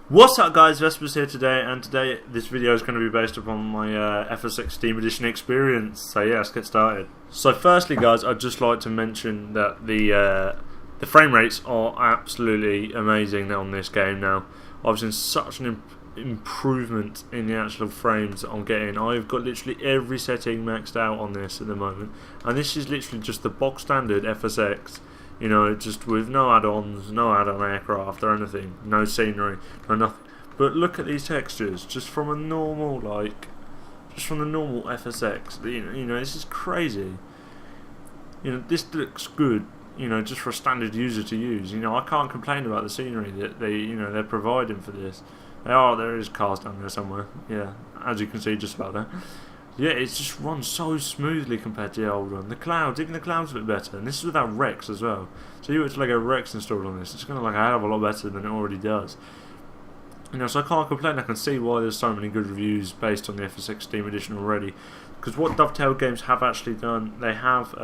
What's up guys, Vespers here today, and today this video is going to be based upon my FS6 Steam Edition experience, so yeah, let's get started. So firstly guys, I'd just like to mention that the frame rates are absolutely amazing on this game now. I've seen such an improvement in the actual frames that I'm getting. I've got literally every setting maxed out on this at the moment, and this is literally just the box standard FSX. You know, just with no add-ons, no add-on aircraft or anything, no scenery, no nothing. But look at these textures, just from a normal, just from the normal FSX. You know, this is crazy. You know, this looks good. You know, just for a standard user to use. You know, I can't complain about the scenery that they're providing for this. There is cars down there somewhere. Yeah, as you can see, just about there. Yeah, it just runs so smoothly compared to the old one. The clouds, even the clouds look better, and this is without Rex as well. So you were to a Rex installed on this, it's going to look a hell of a lot better than it already does. You know, so I can't complain. I can see why there's so many good reviews based on the FS6 Steam Edition already. Because what Dovetail Games have actually done, they have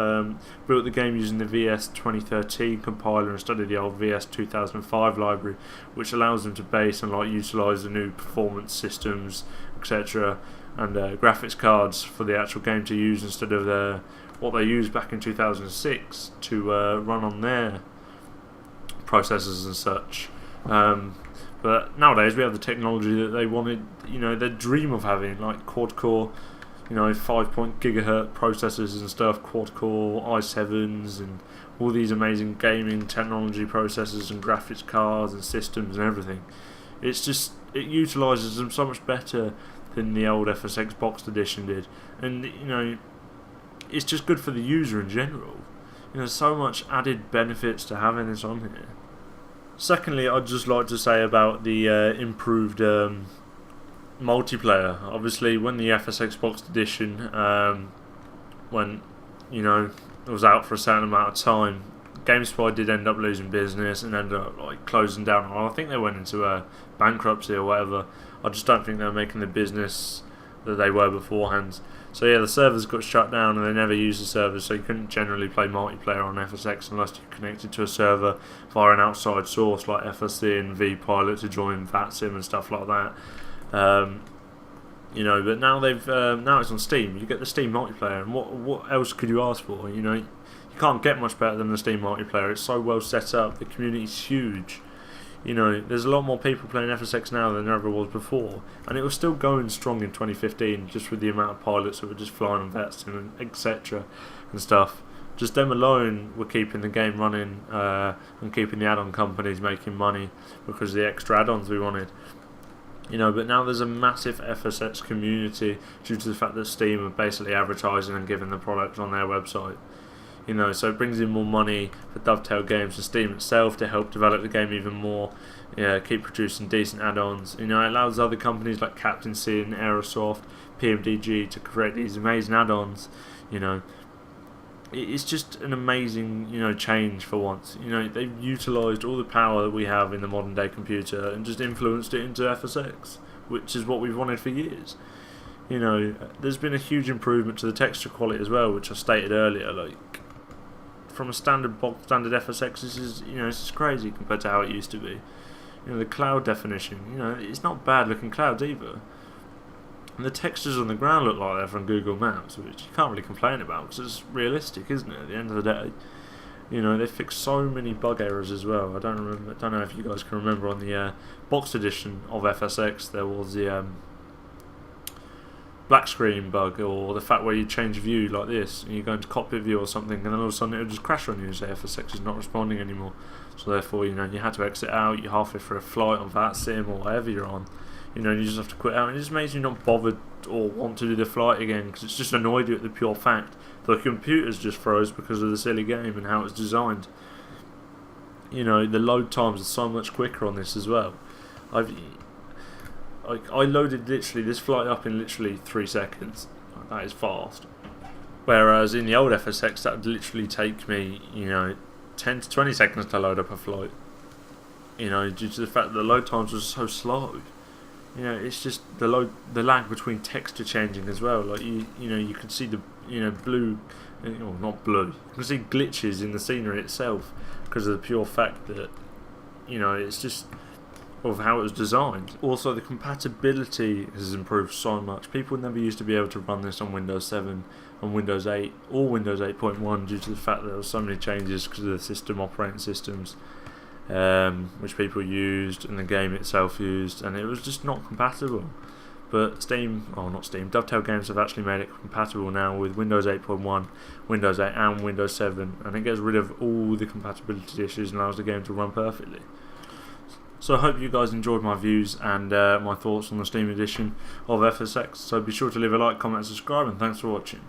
built the game using the VS 2013 compiler instead of the old VS 2005 library, which allows them to base and utilise the new performance systems, etc. and graphics cards for the actual game to use instead of what they used back in 2006 to run on their processors and such. But nowadays we have the technology that they wanted, you know, their dream of having, like quad-core, you know, 5.GHz processors and stuff, quad-core i7s and all these amazing gaming technology processors and graphics cards and systems and everything. It's just, it utilises them so much better than the old FSX boxed edition did, and you know, it's just good for the user in general. You know, so much added benefits to having this on here. Secondly, I'd just like to say about the improved multiplayer. Obviously, when the FSX boxed edition, when you know it was out for a certain amount of time, GameSpy did end up losing business and ended up closing down. I think they went into bankruptcy or whatever. I just don't think they were making the business that they were beforehand. So yeah, the servers got shut down and they never used the servers, so you couldn't generally play multiplayer on FSX unless you connected to a server via an outside source like FSC and vPilot to join VATSIM and stuff like that. You know, but now now it's on Steam. You get the Steam multiplayer, and what else could you ask for? You know, you can't get much better than the Steam multiplayer. It's so well set up. The community's huge. You know, there's a lot more people playing FSX now than there ever was before, and it was still going strong in 2015, just with the amount of pilots that were just flying on VATSIM and etc. and stuff. Just them alone were keeping the game running and keeping the add-on companies making money because of the extra add-ons we wanted. You know, but now there's a massive FSX community due to the fact that Steam are basically advertising and giving the product on their website. You know, so it brings in more money for Dovetail Games and Steam itself to help develop the game even more, keep producing decent add-ons. You know, it allows other companies like Captain C and Aerosoft, PMDG to create these amazing add-ons. You know, it's just an amazing, you know, change for once. You know, they've utilised all the power that we have in the modern day computer and just influenced it into FSX, which is what we've wanted for years. You know, there's been a huge improvement to the texture quality as well, which I stated earlier. From a standard FSX, this is crazy compared to how it used to be. You know, the cloud definition, you know, it's not bad looking clouds either. And the textures on the ground look like they're from Google Maps, which you can't really complain about because it's realistic, isn't it? At the end of the day, you know, they fixed so many bug errors as well. I don't know if you guys can remember on the boxed edition of FSX there was the black screen bug, or the fact where you change view like this and you go into cockpit view or something, and then all of a sudden it would just crash on you and say FSX is not responding anymore. So therefore, you know, you had to exit out. You're halfway through a flight on VATSIM or whatever you're on, you know, and you just have to quit out, and it just makes you not bothered or want to do the flight again because it's just annoyed you at the pure fact the computer's just froze because of the silly game and how it's designed. You know, the load times are so much quicker on this as well. I loaded literally this flight up in literally 3 seconds. That is fast. Whereas in the old FSX that would literally take me, you know, 10 to 20 seconds to load up a flight. You know, due to the fact that the load times were so slow. You know, it's just the lag between texture changing as well. Like you know, you can see the blue, or not blue. You can see glitches in the scenery itself because of the pure fact that, you know, it's just of how it was designed. Also, the compatibility has improved so much. People never used to be able to run this on Windows 7, on Windows 8, or Windows 8.1 due to the fact that there were so many changes because of the system operating systems which people used and the game itself used, and it was just not compatible. But Dovetail Games have actually made it compatible now with Windows 8.1, Windows 8 and Windows 7, and it gets rid of all the compatibility issues and allows the game to run perfectly. So I hope you guys enjoyed my views and my thoughts on the Steam edition of FSX, so be sure to leave a like, comment and subscribe, and thanks for watching.